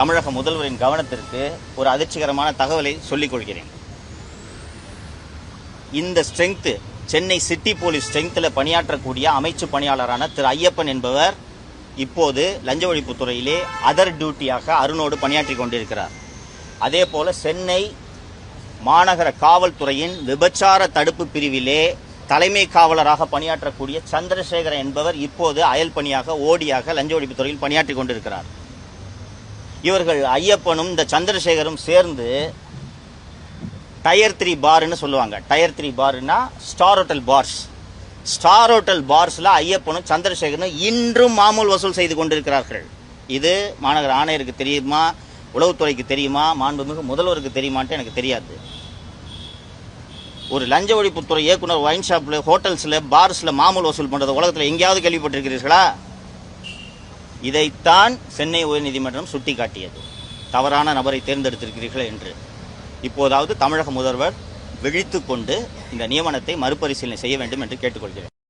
தமிழக முதல்வரின் கவனத்திற்கு ஒரு அதிர்ச்சிகரமான தகவலை சொல்லிக் கொள்கிறேன். இந்த ஸ்ட்ரெங்த் சென்னை சிட்டி போலீஸ் ஸ்ட்ரெங்த்தில் பணியாற்றக்கூடிய அமைச்சு பணியாளரான திரு ஐயப்பன் என்பவர் இப்போது லஞ்ச ஒழிப்புத்துறையிலே அதர் டியூட்டியாக அருணோடு பணியாற்றி கொண்டிருக்கிறார். அதே போல சென்னை மாநகர காவல்துறையின் விபச்சார தடுப்பு பிரிவிலே தலைமை காவலராக பணியாற்றக்கூடிய சந்திரசேகரன் என்பவர் இப்போது அயல் பணியாக ஓடியாக லஞ்ச ஒழிப்புத்துறையில் பணியாற்றி கொண்டிருக்கிறார். இவர்கள் ஐயப்பனும் இந்த சந்திரசேகரும் சேர்ந்து டயர் 3 பார்னு சொல்லுவாங்க. டயர் 3 பார்னா star hotel bars. Star hotel பார்ஸ்ல ஐயப்பனும் சந்திரசேகரனும் இன்றும் மாமூல் வசூல் செய்து கொண்டிருக்கிறார்கள். இது மாநகர ஆணையருக்கு தெரியுமா, உளவுத்துறைக்கு தெரியுமா, மாண்புமிகு முதல்வருக்கு தெரியுமான்ட்டு எனக்கு தெரியாது. ஒரு லஞ்ச ஒழிப்புத்துறை இயக்குனர் ஒயின் ஷாப்ல, ஹோட்டல்ஸ்ல, பார்ஸ்ல மாமூல் வசூல் பண்றது உலகத்தில் எங்கேயாவது கேள்விப்பட்டிருக்கிறீர்களா? இதைத்தான் சென்னை உயர்நீதிமன்றம் சுட்டிக்காட்டியது. தவறான நபரை தேர்ந்தெடுத்திருக்கிறீர்கள் என்று. இப்போதாவது தமிழக முதல்வர் விழித்துக் கொண்டு இந்த நியமனத்தை மறுபரிசீலனை செய்ய வேண்டும் என்று கேட்டுக்கொள்கிறேன்.